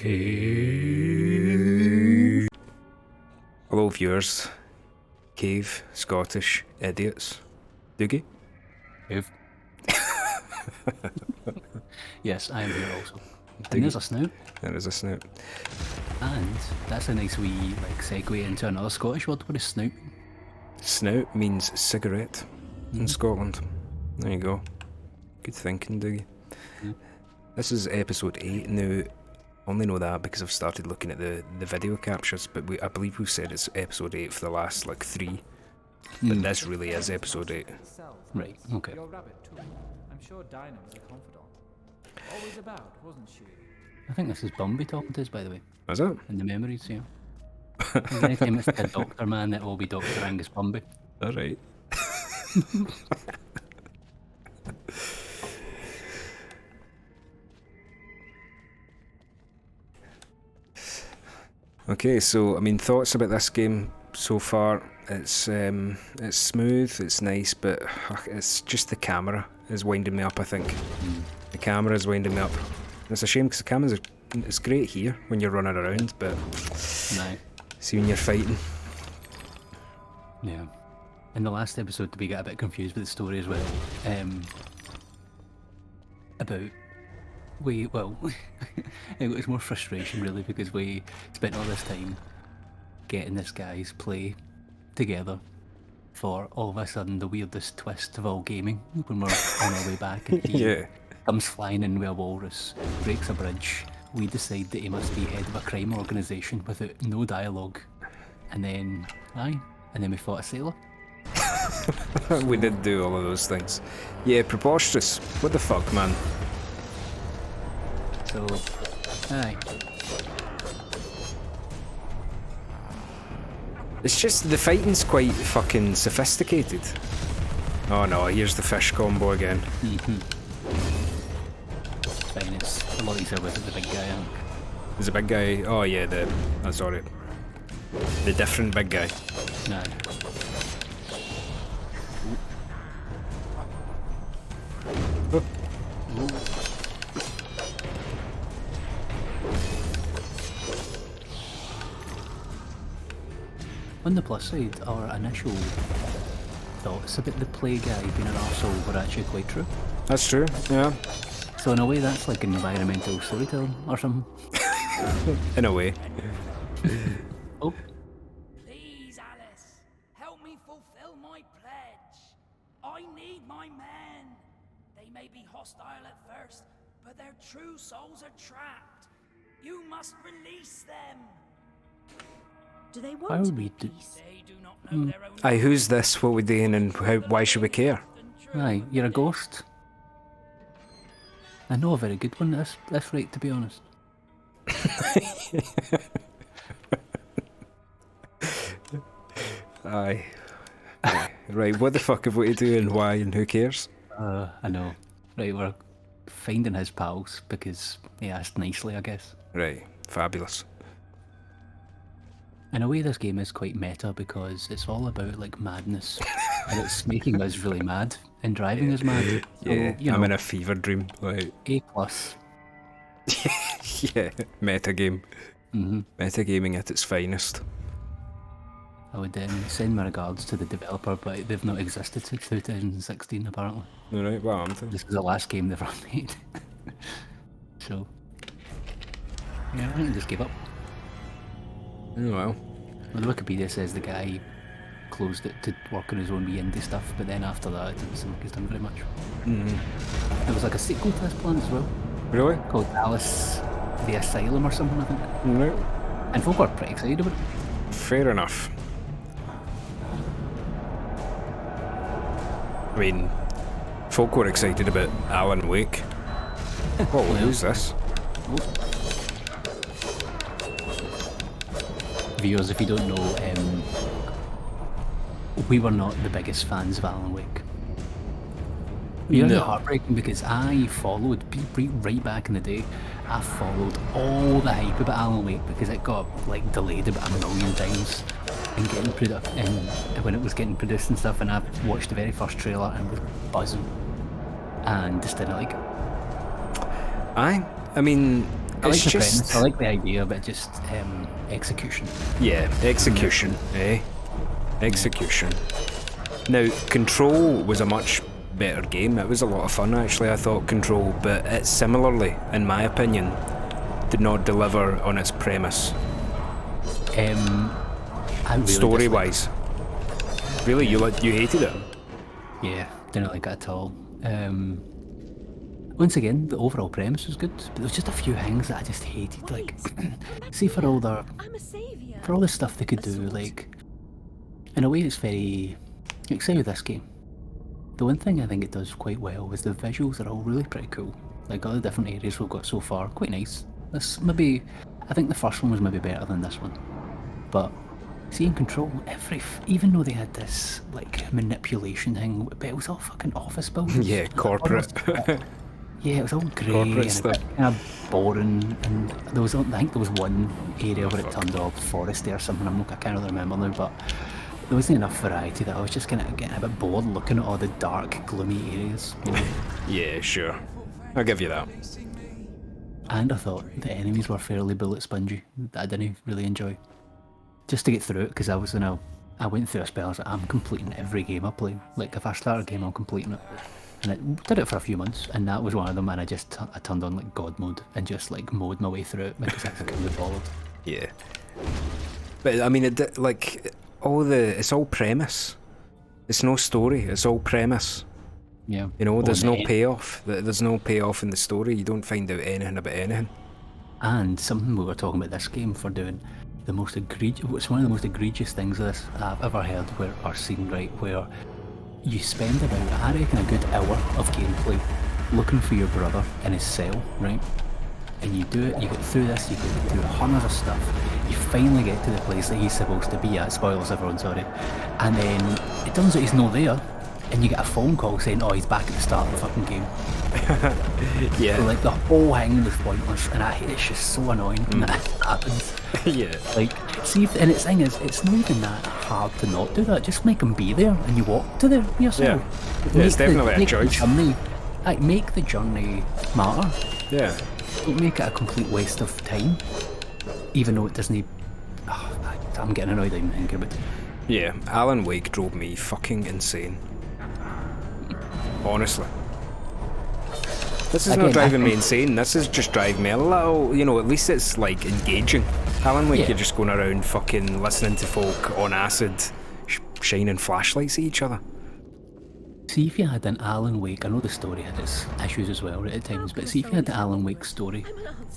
Caaave. Hello viewers, Caaave, Scottish idiots. Doogie? Caaave. Yes, I am here also. And there's a snout. There is a snout. And that's a nice wee segue into another Scottish word. What is snout? Snout means cigarette in Scotland. There you go. Good thinking, Doogie. This is episode 8 now. I only know that because I've started looking at the video captures, but I believe we've said it's episode 8 for the last 3. But this really is episode 8. Right, okay. Your rabbit too. I'm sure Dinah was a confidant. Always about, wasn't she? I think this is Bumby talking to us, by the way. Is it? In the memories, yeah. Anytime it's the doctor man, it will be Dr. Angus Bumby. Alright. Okay, so I mean, thoughts about this game so far? It's smooth, it's nice, but it's just the camera is winding me up. I think the camera is winding me up. And it's a shame because the camera's it's great here when you're running around, but see when you're fighting. Yeah. In the last episode, we got a bit confused with the story as well. About it was more frustration really because we spent all this time getting this guy's play together for all of a sudden the weirdest twist of all gaming when we're on our way back and he comes flying in with a walrus, breaks a bridge. We decide that he must be head of a crime organisation without no dialogue, and then we fought a sailor. We did do all of those things. Yeah, preposterous. What the fuck, man? So, aye. It's just the fighting's quite fucking sophisticated. Oh no, here's the fish combo again. Fine, it's a lot easier with the big guy, I think. There's a big guy. Oh yeah, the different big guy. Nah. On the plus side, our initial thoughts about the play guy being an arsehole were actually quite true. That's true, yeah. So in a way that's like environmental storytelling or something. In a way. Oh. Please, Alice, help me fulfill my pledge. I need my men. They may be hostile at first, but their true souls are trapped. You must release them. Do they Why want would we do? They do not know their own. Aye, who's this? What we doing? And why should we care? Aye, you're a ghost. I know a very good one at this rate, to be honest. Aye. Right, what the fuck have we to do and why and who cares? I know. Right, we're finding his pals because he asked nicely, I guess. Right, fabulous. In a way, this game is quite meta because it's all about madness, and it's making us really mad and driving us mad. So, Yeah, I'm in a fever dream. Like A+. yeah, meta game. Meta gaming at its finest. I would send my regards to the developer, but they've not existed since 2016 apparently. Alright, well, I'm thinking. This is the last game they've ever made. So, yeah, I think I just gave up. Oh well. Well, the Wikipedia says the guy closed it to work on his own wee indie stuff, but then after that it didn't seem like he's done very much. There was a sequel to this plan as well, Really? called Alice the Asylum or something, I think. No. And folk are pretty excited about it. Fair enough. I mean, folk were excited about Alan Wake. Whoa, who's this? Viewers, if you don't know, we were not the biggest fans of Alan Wake. We found it heartbreaking because I followed, right back in the day, I followed all the hype about Alan Wake because it got delayed about 1,000,000 times and when it was getting produced and stuff, and I watched the very first trailer and was buzzing and just didn't like it. I mean, I like it's the just premise, I like the idea, but just execution. yeah, execution, eh? Execution. Now, Control was a much better game. It was a lot of fun, actually. I thought Control, but it similarly, in my opinion, did not deliver on its premise. I really Story-wise, really, you hated it. Yeah, didn't like it at all. Once again, the overall premise was good, but there was just a few things that I just hated. Like, see, for all the stuff they could do, like, in a way, it's very, like, say with this game. The one thing I think it does quite well is the visuals are all really pretty cool. Like, all the different areas we've got so far, quite nice. This maybe, I think the first one was maybe better than this one, but. See, in Control, even though they had this, like, manipulation thing, but it was all fucking office buildings. Yeah, corporate. Yeah, it was all grey Corporate and stuff. kind of boring, and there was, I think there was one area where it turned all foresty or something, I can't really remember now, but there wasn't enough variety that I was just kind of getting a bit bored looking at all the dark, gloomy areas, you know? Yeah, sure. I'll give you that. And I thought the enemies were fairly bullet spongy, that I didn't really enjoy. Just to get through it, because I went through a spell, I was like, I'm completing every game I play. Like, if I start a game, I'm completing it. And I did it for a few months, and that was one of them, and I turned on, like, God mode, and just, like, mowed my way through it, because I couldn't be bothered. Yeah. But, I mean, it's all premise. It's no story, it's all premise. Yeah. You know, there's Oh, no payoff. There's no payoff in the story. You don't find out anything about anything. And something we were talking about this game for doing, it's one of the most egregious things of this I've ever heard or seen, right, where you spend about, I reckon, a good hour of gameplay looking for your brother in his cell, right? And you do it, you get through this, you go through hundreds of stuff, you finally get to the place that he's supposed to be at, spoilers everyone, sorry, and then it turns out he's not there, and you get a phone call saying, oh, he's back at the start of the fucking game. Yeah. So, like, the whole thing was pointless, and it's just so annoying when that happens. Yeah. Like, and its thing is, it's not even that hard to not do that. Just make them be there, and you walk to there yourself. Yeah, it's definitely a choice. Make the journey matter. Yeah. Don't make it a complete waste of time, even though it doesn't. I'm getting annoyed even thinking about it. Yeah, Alan Wake drove me fucking insane. Honestly. This is not driving me insane, this is just driving me a little, you know, at least it's like engaging. Alan Wake, you're just going around fucking listening to folk on acid, shining flashlights at each other. See if you had an Alan Wake, I know the story had its issues as well at times, but see if you had the Alan Wake story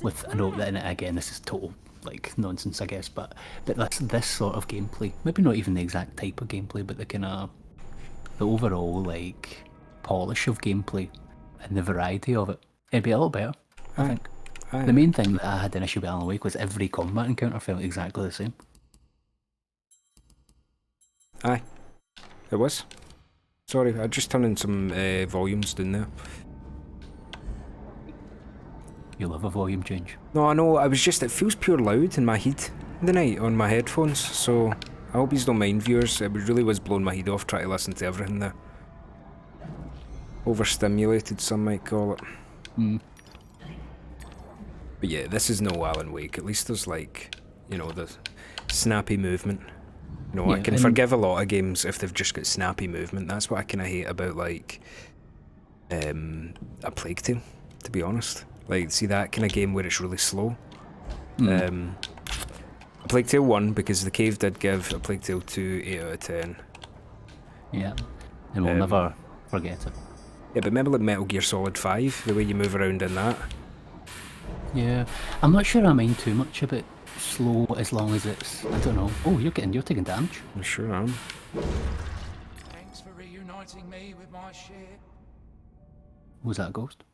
with, I know that in it again, this is total, like, nonsense I guess, but this sort of gameplay, maybe not even the exact type of gameplay, but the overall, like, polish of gameplay and the variety of it, it'd be a lot better, I think. The main thing that I had an issue with Alan Wake was every combat encounter felt exactly the same. Aye, it was. Sorry, I just turned in some volumes down there. You love a volume change. No, I know, it feels pure loud in my head the night on my headphones, so I hope you don't mind, viewers. It really was blowing my head off trying to listen to everything there. Overstimulated, some might call it. But yeah, this is no Alan Wake. At least there's, like, you know, the snappy movement. You know, I can forgive a lot of games if they've just got snappy movement. That's what I kind of hate about, like, a Plague Tale, to be honest. Like, see that kind of game where it's really slow. A Plague Tale 1, because the Caaave did give a Plague Tale 2 8 out of 10. Yeah, and we'll never forget it. Yeah, but remember like Metal Gear Solid 5, the way you move around in that? Yeah, I'm not sure I mind too much about slow as long as it's, I don't know. Oh, you're taking damage. I sure am. Thanks for reuniting me with my ship. Was that a ghost?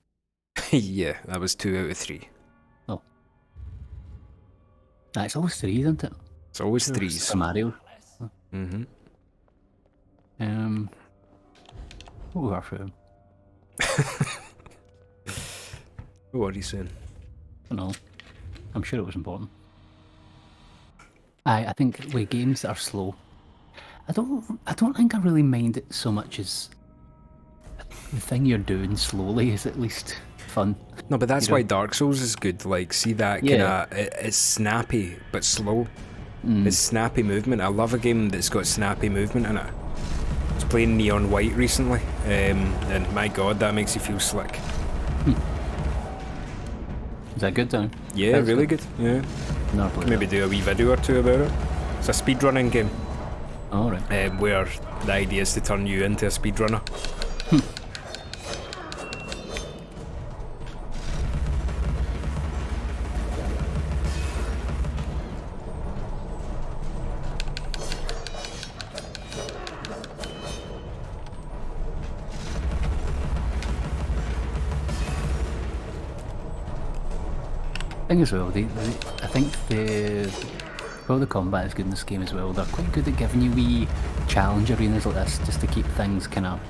Yeah, that was 2 out of 3. Oh. It's always 3, isn't it? It's always 3s. For Mario. What were for him? What are you saying? I don't know. I'm sure it was important. I think with games that are slow, I don't think I really mind it so much as the thing you're doing slowly is at least fun. No, but that's You know? why Dark Souls is good. Like, see that kind of... It's snappy, but slow. It's snappy movement. I love a game that's got snappy movement in it. I was playing Neon White recently, and my god, that makes you feel slick. Is that good then? Yeah, really good. Yeah. Never played Maybe that. do a wee video or two about it. It's a speedrunning game, Alright. where the idea is to turn you into a speedrunner. Thing as well, I think the combat is good in this game as well. They're quite good at giving you wee challenge arenas like this, just to keep things kind of...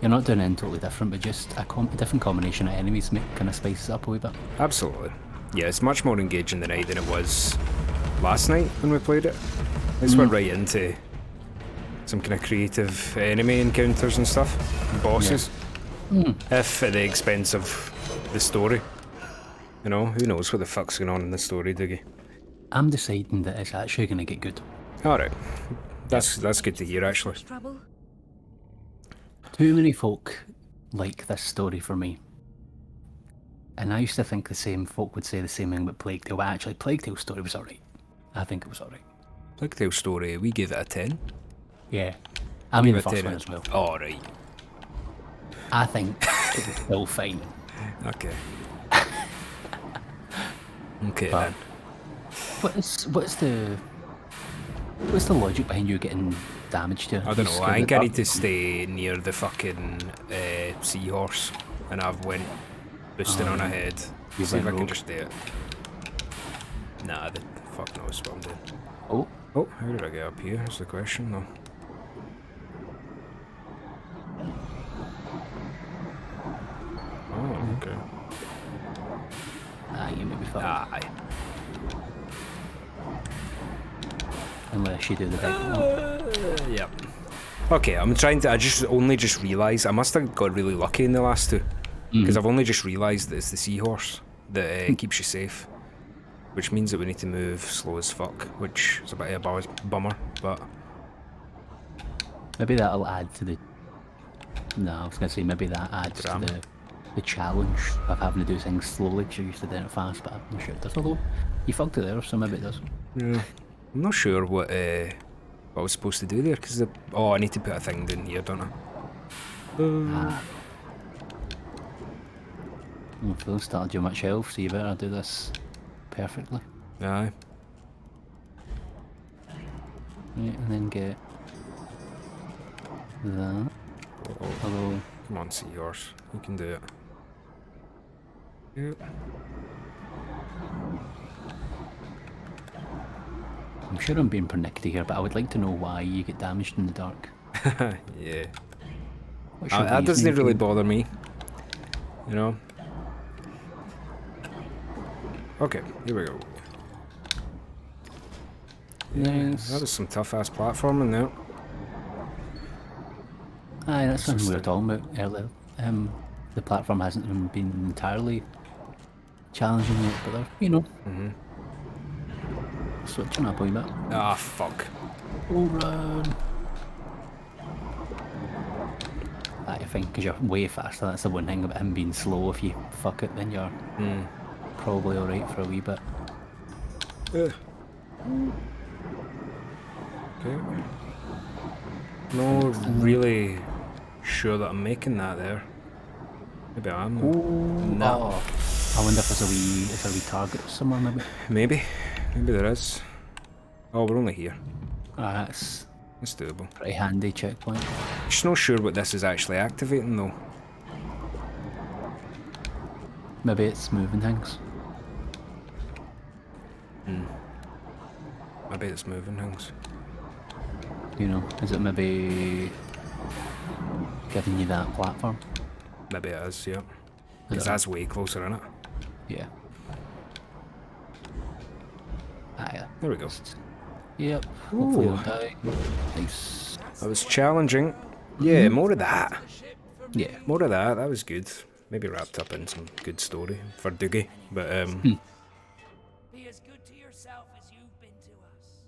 You're not doing anything totally different, but just a different combination of enemies kind of spices it up a wee bit. Absolutely. Yeah, it's much more engaging tonight than it was last night when we played it. This went right into some kind of creative enemy encounters and stuff, bosses. If at the expense of the story. You know, who knows what the fuck's going on in the story, Diggy? I'm deciding that it's actually going to get good. Alright. That's good to hear, actually. Trouble? Too many folk like this story for me. And I used to think the same folk would say the same thing about Plague Tale, but actually Plague Tale's story was alright. I think it was alright. Plague Tale story, we gave it a 10. Yeah. I mean the Give it first 10 one as well. Alright. I think it was still fine. Okay. Okay But then. what's the logic behind you getting damaged here? I don't know, I think I need to stay near the fucking seahorse, and I've went boosting on ahead. you See if I went can rogue. just do it. Nah, the fuck knows what I'm doing. Oh, Oh, how did I get up here? Is the question though. Oh, okay. you may be fucked. Aye. Unless you do the big one. Yep. Okay, I'm trying to. I only just realised I must have got really lucky in the last two, because I've only just realised that it's the seahorse that keeps you safe, which means that we need to move slow as fuck, which is a bit of a bummer. But Maybe that'll add to the... No, I was going to say maybe that adds Drama. to the challenge of having to do things slowly because you're used to doing it fast, but I'm not sure it does. Although, you fucked it there, so maybe it does. yeah, I'm not sure what I was supposed to do there, because oh, I need to put a thing down here, don't I? Phil started you much health, so you better do this perfectly. Aye. Right, and then get that. Although, Come on, seahorse, you can do it. Yep. I'm sure I'm being pernickety here, but I would like to know why you get damaged in the dark. Yeah. What's your That doesn't reasoning really for- bother me. You know? Okay, here we go. Nice. That was some tough ass platforming there. Aye, that's something we were just talking about earlier. The platform hasn't even been entirely challenging yet, but they're, you know, switching up a wee bit. Ah, fuck. Oh, run! I think because you're way faster, that's the one thing about him being slow. If you fuck it, then you're probably alright for a wee bit. Okay. No, really sure that I'm making that there. Maybe I am. though. No. Oh, I wonder if there's a wee target somewhere, maybe. Maybe there is. Oh, we're only here. Ah, that's It's doable. pretty handy checkpoint. Just not sure what this is actually activating though. Maybe it's moving things. Maybe it's moving things. You know, is it maybe giving you that platform? Maybe it is, yeah. Is Because it? that's way closer, isn't it? Yeah. Ah, yeah. There we go. Yep. Hopefully Ooh. you'll die. Nice. That was challenging. Yeah, more of that. Yeah. More of that. That was good. maybe wrapped up in some good story for Doogie. But Be as good to yourself as you've been to us.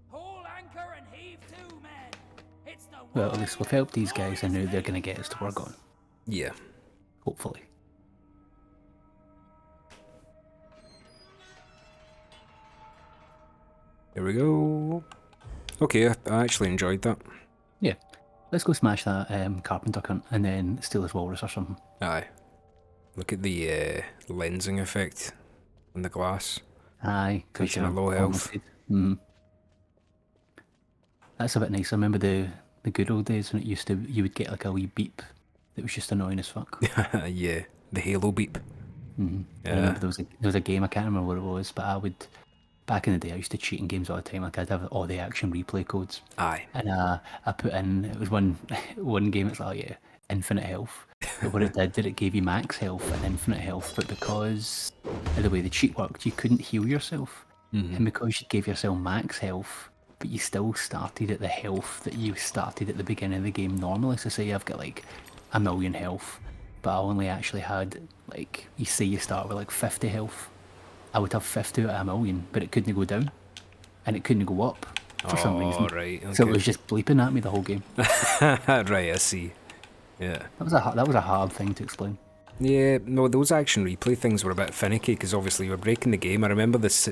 Haul anchor and heave to, men. It's the Well, at least we've helped these guys and now they're going to get us to work on. yeah, Hopefully. there we go. Okay, I actually enjoyed that. Yeah. Let's go smash that carpenter cunt and then steal his walrus or something. Aye. Look at the lensing effect on the glass. Aye, because Touching you're a low health. That's a bit nice. I remember the good old days when it used to, you would get like a wee beep that was just annoying as fuck. Yeah, the halo beep. I remember there was a game, I can't remember what it was, but I would, back in the day, I used to cheat in games all the time. Like I'd have all the action replay codes. Aye. And I put in, it was one game, it's like, oh yeah, infinite health. But what it did it gave you max health and infinite health, but because of the way the cheat worked, you couldn't heal yourself. And because you gave yourself max health, but you still started at the health that you started at the beginning of the game normally. So say I've got like 1,000,000 health, but I only actually had, like, you say you start with like 50 health. I would have 50 out of 1,000,000, but it couldn't go down. And it couldn't go up for some reason. Right, okay. So it was just bleeping at me the whole game. Right, I see. Yeah. That was a hard thing to explain. Yeah, no, those action replay things were a bit finicky because obviously you were breaking the game. I remember this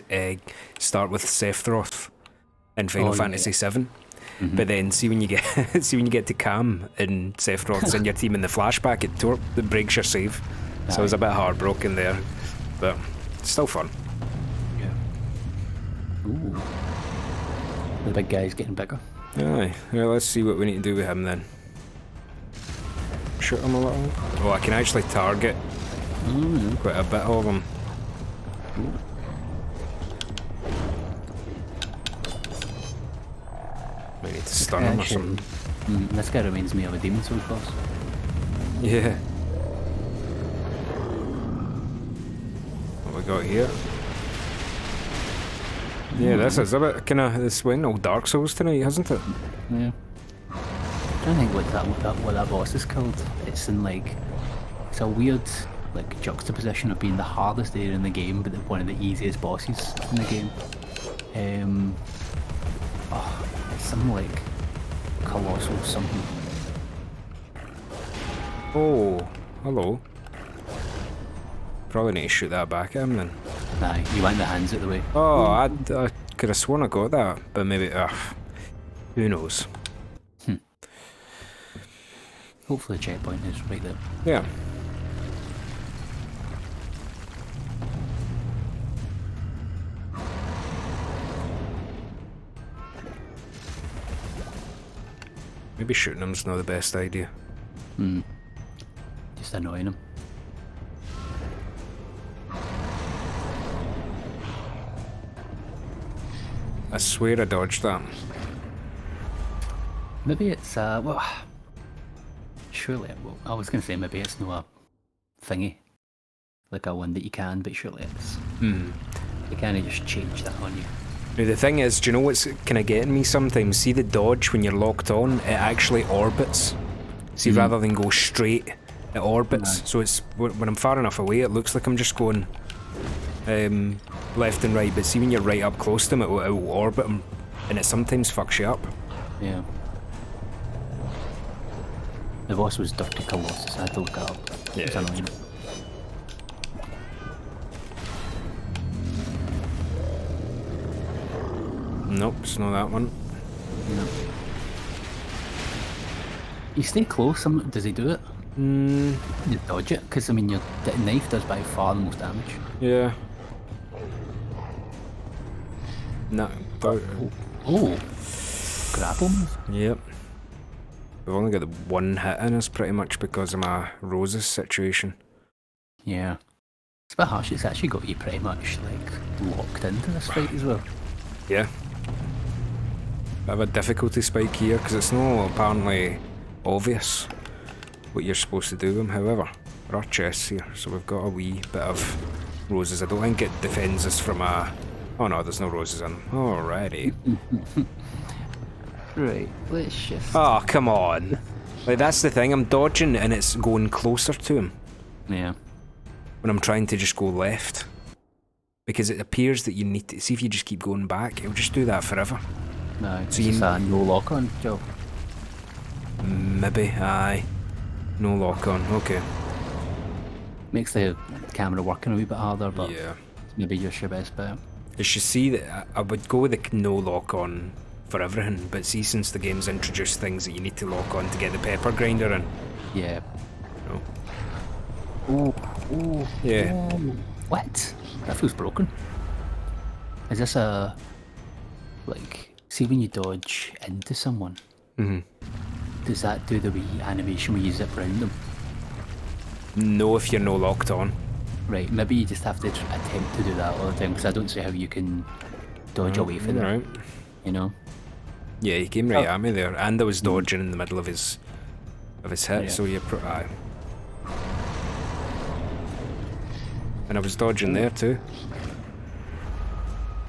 start with Sephiroth in Final Fantasy VII, but then see when you get to Cam and Sephiroth's in your team in the flashback, it breaks your save. So I was a bit heartbroken there, but still fun. Yeah. Ooh. The big guy's getting bigger. Aye, well, let's see what we need to do with him then. Shoot him a little. Oh, I can actually target quite a bit of him. Might need to stun him or something. This guy reminds me of a Demon Souls boss. Yeah. What we got here? Yeah, this is a bit kind of, this went all Dark Souls tonight, hasn't it? Yeah. I don't think what that boss is called. It's in like, it's a weird like juxtaposition of being the hardest area in the game, but one of the easiest bosses in the game. It's something like colossal something. Oh, hello. Probably need to shoot that back at him then. Nah, you want the hands out the way. Oh, I could have sworn I got that, but maybe, who knows. Hopefully the checkpoint is right there. Yeah. Maybe shooting him's not the best idea. Just annoying him. I swear I dodged that. Maybe it's well, surely I was gonna say maybe it's no a thingy, like a one that you can, but surely it's you can't just change that on you. Now the thing is, do you know what's kind of getting me sometimes? See the dodge when you're locked on, it actually orbits. See, rather than go straight, it orbits. So it's when I'm far enough away, it looks like I'm just going left and right. But see, when you're right up close to them, it will orbit them, and it sometimes fucks you up. Yeah. The boss was Dirty Colossus. I had to look it up. Yeah. It's annoying. Nope, it's not that one. No. You stay close. Does he do it? You dodge it, because I mean, the knife does by far the most damage. Yeah. No. Oh. Grapple move. Yep. We've only got the one hit in us pretty much because of my roses situation. Yeah. It's a bit harsh. It's actually got you pretty much like locked into this fight as well. Yeah. Bit of a difficulty spike here because it's not apparently obvious what you're supposed to do with them. However, there are chests here, so we've got a wee bit of roses. I don't think it defends us from a... Oh no, there's no roses in them. Alrighty. Right, let's shift. Oh, come on. Like, that's the thing, I'm dodging and it's going closer to him. Yeah. when I'm trying to just go left. Because it appears that you need to... See if you just keep going back, it'll just do that forever. No, So it's you- a no lock on job. Maybe, aye. No lock on, okay. Makes the camera working a wee bit harder, but Yeah. maybe just your best bet. You should see that I would go with the no lock on for everything, but see, since the game's introduced things that you need to lock on to get the pepper grinder in. Yeah. No. Oh, Yeah. what? That feels broken. Is this a... Like, see when you dodge into someone, does that do the wee animation where you zip round them? No, if you're no locked on. Right, maybe you just have to attempt to do that all the time, because I don't see how you can dodge away from it, Right. you know? Yeah, he came right at me there, and I was dodging in the middle of his hit, Yeah. so you aye. And I was dodging there too.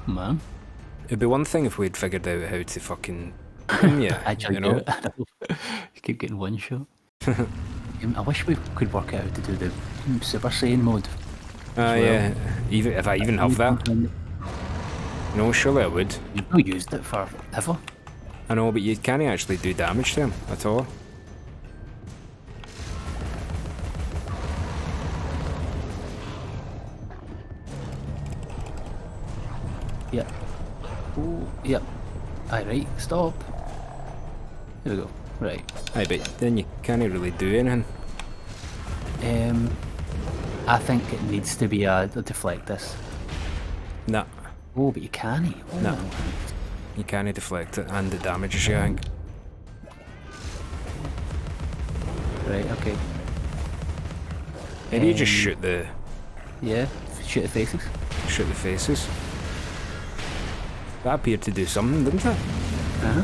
Man. It'd be one thing if we'd figured out how to fucking aim you, Actually, you know? you keep getting one shot. I wish we could work out how to do the Super Saiyan mode. Yeah. Even if I even have that. No, surely I would. You've not used it for ever. I know, but you can't actually do damage to him at all. Yep. Oh, yep. Aye, right, stop. There we go. Right. Aye, but then you can't really do anything. I think it needs to be a deflect this. Nah, Oh, but you can't. Oh. No. you can't deflect it, and it damages you, I think. Right, okay. Maybe you just shoot the Yeah, shoot the faces. faces. That appeared to do something, didn't it? Uh-huh.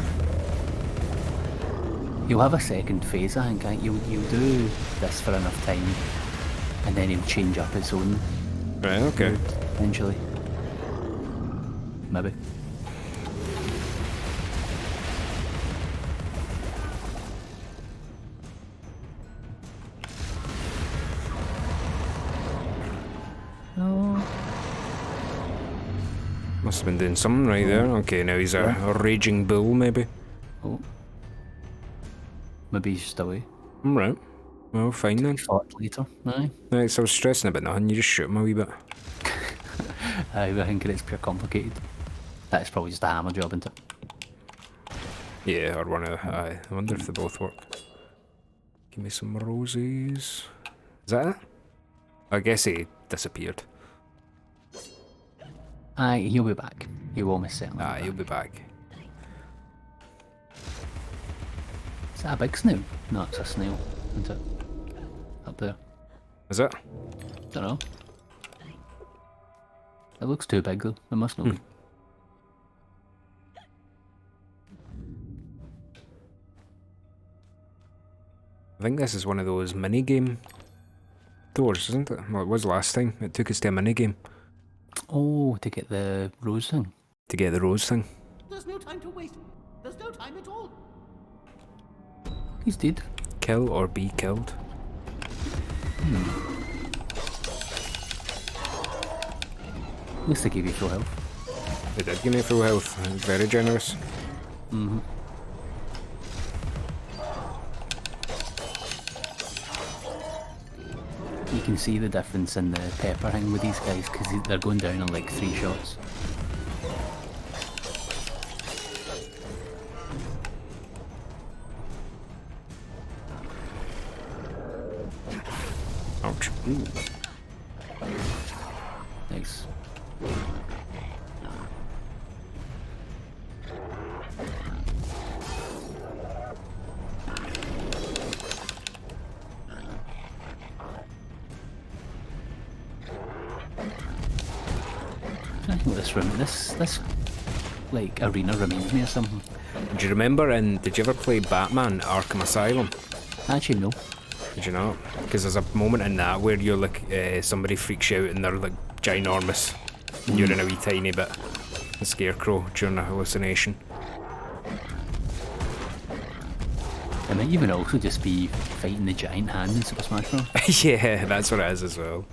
You'll have a second phase, I think. You'll do this for enough time, and then he'll change up its own Right, okay. mood, eventually. Maybe. No. Must have been doing something right there. Okay, now he's a raging bull, maybe. Oh. Maybe he's just away. Right. Well, fine then. Thought later. Aye. Right, so I was stressing about nothing, you just shoot him a wee bit. I think it's pure complicated. That's probably just a hammer job, isn't it? Yeah, or one of the... I wonder if they both work. Give me some roses. Is that it? I guess he disappeared. Aye, he'll be back. He'll almost certainly Ah, be he'll back. be back. Is that a big snail? No, it's a snail, isn't it? Up there. Is it? Don't know. It looks too big though. It must not be. I think this is one of those mini-game doors, isn't it? Well, it was last time. It took us to a mini-game Oh, to get the rose thing. to get the rose thing. There's no time to waste. There's no time at all. He's dead. Kill or be killed. At least they gave you full health. They did give me full health. Very generous. You can see the difference in the pepper thing with these guys because they're going down in like 3 shots. Ouch. Nice. I think this like arena reminds me of something. Do you remember did you ever play Batman Arkham Asylum? Actually, no. Did you not? Because there's a moment in that where you're like, somebody freaks you out and they're like ginormous. And you're in a wee tiny bit. A scarecrow during a hallucination. It might even also just be fighting the giant hand in Super Smash Bros. Yeah, that's what it is as well.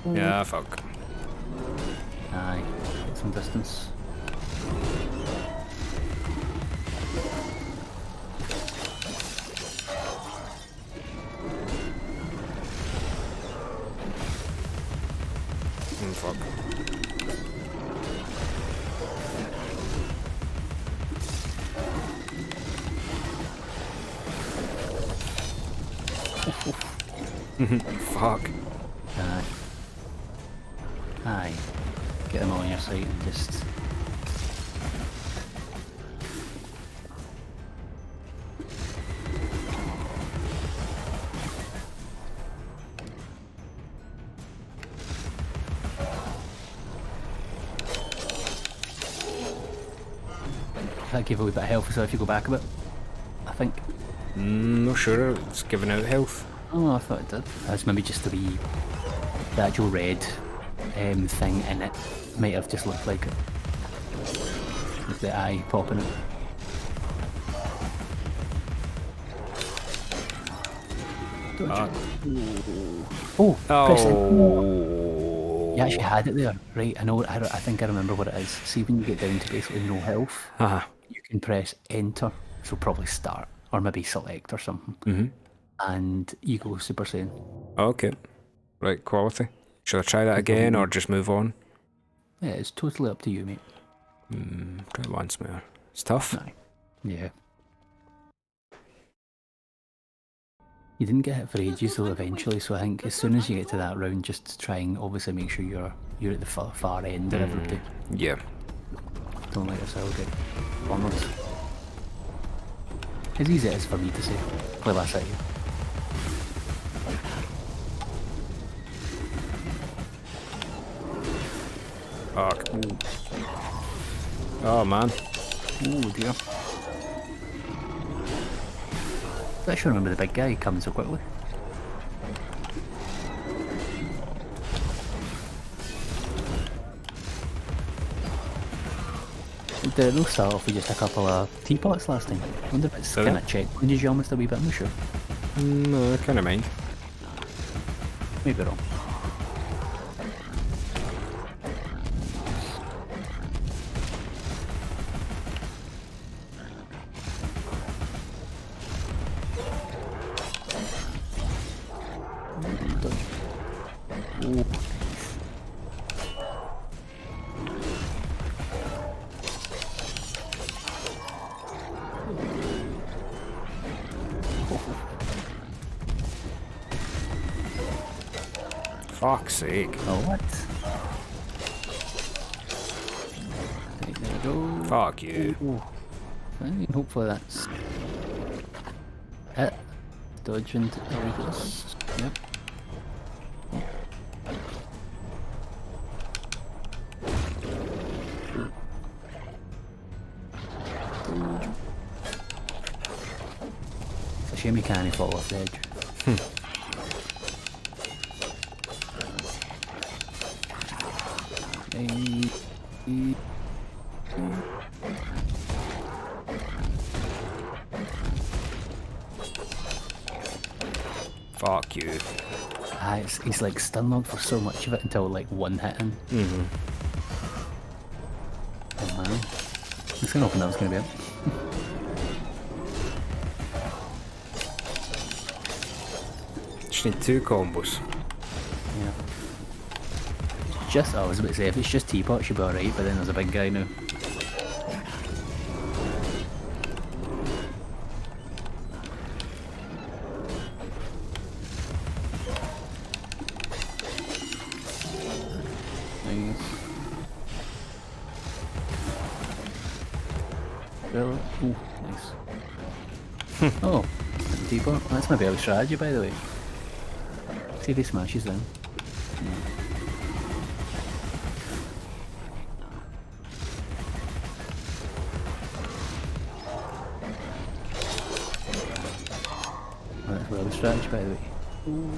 Yeah, fuck. Aye, get some distance. Fuck. Fuck. Aye. Aye. Get them all on your side and just... That gave a wee bit of health as well if you go back a bit, I think. Not sure, it's giving out health. Oh, I thought it did. That's maybe just the actual red thing in it. Might have just looked like it. With the eye popping it. Oh, press it. Oh. You actually had it there, right? I know. I think I remember what it is. See, when you get down to basically no health, you can press enter. So probably start or maybe select or something, and you go Super Saiyan. Okay. Right, quality. Should I try that again or just move on? Yeah, it's totally up to you, mate. Try it once more. It's tough. Aye. Yeah. You didn't get hit for ages though eventually, so I think as soon as you get to that round, just try and obviously make sure you're at the far end of everybody. Yeah. Don't let yourself get cornered. As easy it is for me to say. Play last at you. Fuck. Oh man. Oh dear. I actually remember the big guy coming so quickly. Did it not start off with just a couple of teapots last time? I wonder if it's kind of checkpointed you almost a wee bit, I'm not sure. No, I kind of mind. Maybe wrong. Fuck's sake. Oh, what? Right, there we go. Fuck you. Ooh. Fine, hopefully that's it. Dodge and there he goes. Yep. It's a shame you can't fall off the edge. Fuck you. He's like stun locked for so much of it until like one hit him. Oh man. I'm just gonna open that was gonna be it. Just need 2 combos. Yeah. I was about to say, if it's just teapot, should be alright, but then there's a big guy now. Nice. Really? Ooh, nice. Oh, teapot. That's my better strategy, by the way. See if he smashes then. That's well strategy, by the way. Ooh.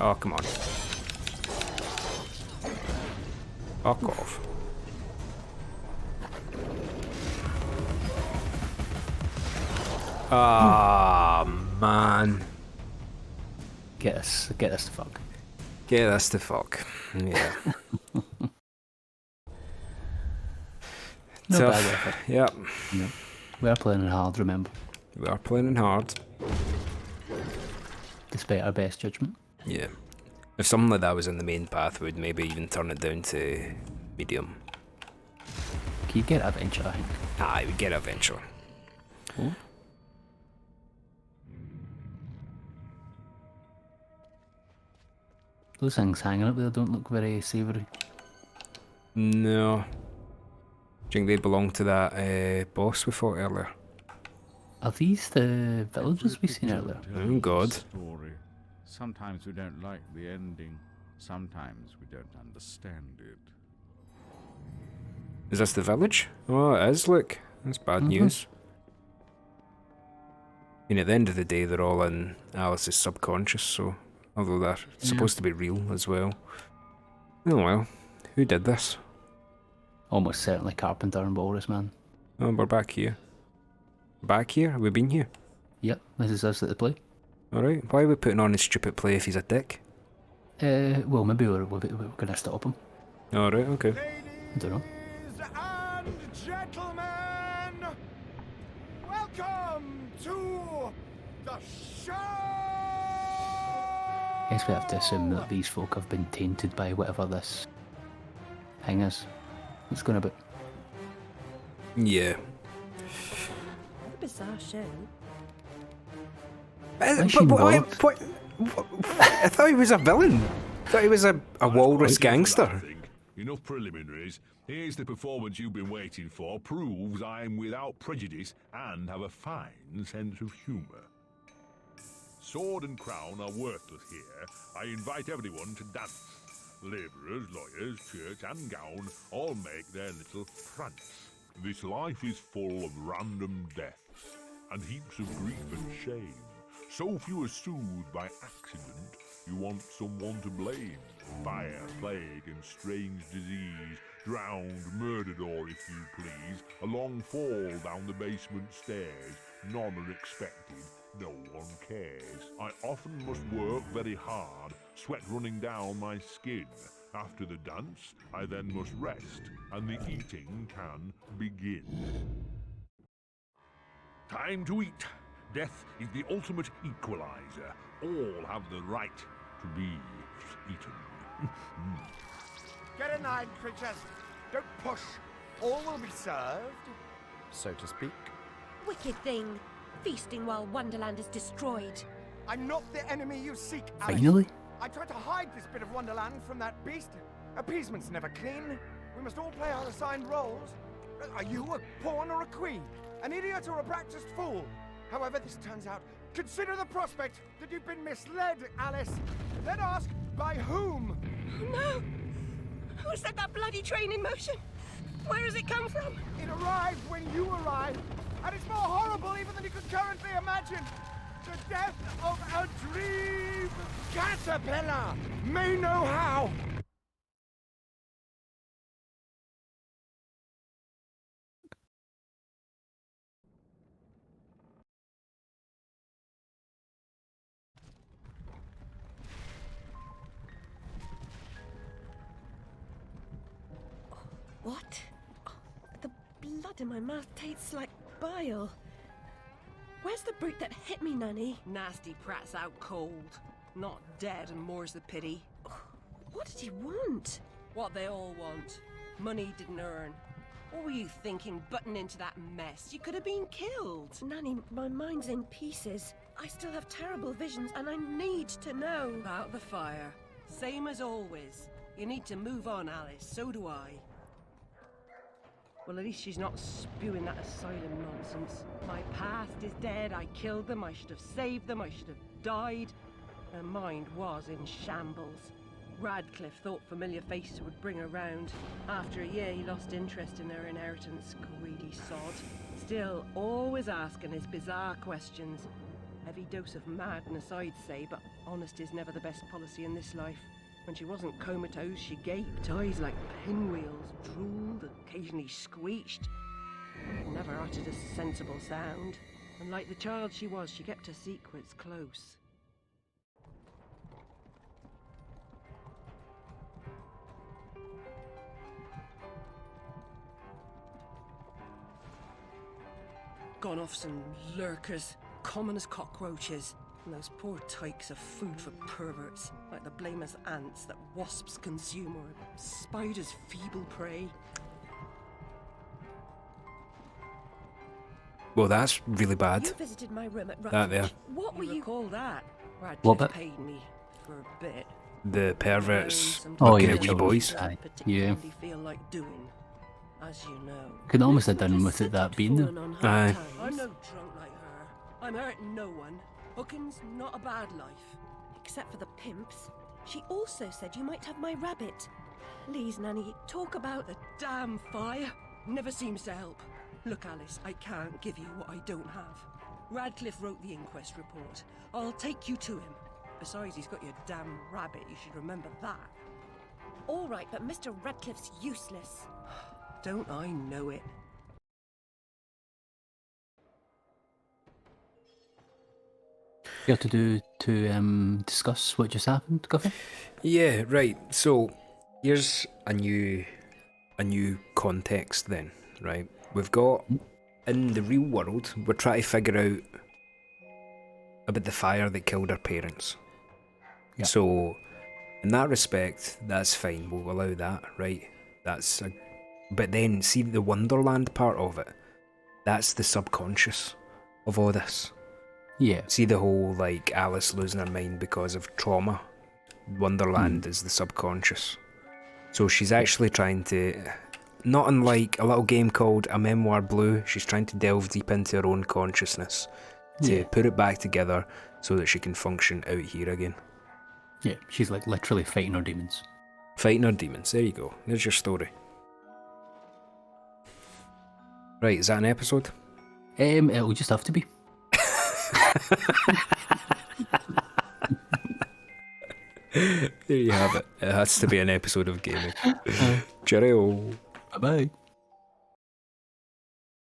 Oh, come on. Fuck off. Ah, man. Get us to fuck. Get us to fuck. Yeah. No Tough. bad effort. Yep. No. We are playing hard, remember. We are playing hard. Despite our best judgment. Yeah. If something like that was in the main path, we'd maybe even turn it down to medium. Can you get adventure, I think? Aye, we get adventure. Oh. Those things hanging up there don't look very savoury. No. Do you think they belong to that boss we fought earlier? Are these the villagers we seen earlier? Oh, God. Story. Sometimes we don't like the ending. Sometimes we don't understand it. Is this the village? Oh, it is, look. That's bad news. I mean, at the end of the day, they're all in Alice's subconscious, so... Although they're supposed to be real as well. Oh well. Who did this? Almost certainly Carpenter and Walrus Man. Oh, we're back here. Back here? Have we been here? Yep, this is us at the play. Alright, why are we putting on his stupid play if he's a dick? Well, maybe we're going to stop him. Alright, okay. I don't know. And gentlemen, welcome to the show! I guess we have to assume that these folk have been tainted by whatever this thing is. What's going about? Yeah. What a bizarre show. What? I thought he was a villain. I thought he was a walrus gangster. Enough preliminaries. Here's the performance you've been waiting for. Proves I'm without prejudice and have a fine sense of humour. Sword and crown are worthless here. I invite everyone to dance. Labourers, lawyers, church and gown all make their little prance. This life is full of random deaths and heaps of grief and shame. So few are soothed by accident, you want someone to blame. Fire, plague and strange disease, drowned, murdered or, if you please, a long fall down the basement stairs. None are expected, no one cares. I often must work very hard, sweat running down my skin. After the dance, I then must rest, and the eating can begin. Time to eat. Death is the ultimate equalizer. All have the right to be eaten. Get in line, creatures. Don't push. All will be served, so to speak. Wicked thing. Feasting while Wonderland is destroyed. I'm not the enemy you seek, Alice. Finally? I tried to hide this bit of Wonderland from that beast. Appeasement's never clean. We must all play our assigned roles. Are you a pawn or a queen? An idiot or a practiced fool? However this turns out, consider the prospect that you've been misled, Alice. Then ask, by whom? No! Who set that bloody train in motion? Where has it come from? It arrived when you arrived, and it's more horrible even than you could currently imagine. The death of a dream caterpillar may know how. What? Oh, the blood in my mouth tastes like bile. Where's the brute that hit me, Nanny? Nasty prat's out cold. Not dead, and more's the pity. What did he want? What they all want. Money didn't earn. What were you thinking, butting into that mess? You could have been killed. Nanny, my mind's in pieces. I still have terrible visions, and I need to know. About the fire. Same as always. You need to move on, Alice. So do I. Well, at least she's not spewing that asylum nonsense. My past is dead. I killed them. I should have saved them. I should have died. Her mind was in shambles. Radcliffe thought familiar faces would bring her round. After a year, he lost interest in her inheritance. Greedy sod. Still, always asking his bizarre questions. Heavy dose of madness, I'd say, but honesty's never the best policy in this life. When she wasn't comatose, she gaped, eyes like pinwheels, drooled, occasionally screeched. Never uttered a sensible sound. And like the child she was, she kept her secrets close. Gone off some lurkers, common as cockroaches. And those poor tykes are food for perverts, like the blameless ants that wasps consume or spiders' feeble prey. Well, that's really bad. You visited my room at That Rutledge. there. What were You you... recall that? Radcliffe What bit? paid me for a bit. The perverts Oh, looking yeah, at wee children. boys. Aye. Particularly feel like doing, as you know. Could almost have Let's done not with it that sit being falling there. on Aye. hard times. I'm no drunk like her. I'm hurting no one. Hooking's not a bad life. Except for the pimps. She also said you might have my rabbit. Please, Nanny, talk about... The damn fire never seems to help. Look, Alice, I can't give you what I don't have. Radcliffe wrote the inquest report. I'll take you to him. Besides, he's got your damn rabbit. You should remember that. All right, but Mr. Radcliffe's useless. Don't I know it? You have to do to discuss what just happened, Guffy? Yeah, right. So here's a new context then, right? We've got in the real world, we're trying to figure out about the fire that killed our parents. Yeah. So in that respect, that's fine. We'll allow that, right? But then see the Wonderland part of it. That's the subconscious of all this. Yeah. See the whole like Alice losing her mind because of trauma. Wonderland is the subconscious. So she's actually trying to, not unlike a little game called A Memoir Blue, she's trying to delve deep into her own consciousness to put it back together so that she can function out here again. Yeah, she's like literally fighting her demons. Fighting her demons, there you go. There's your story. Right, is that an episode? It'll just have to be. There you have it. It has to be an episode of gaming. Cheerio. Bye-bye.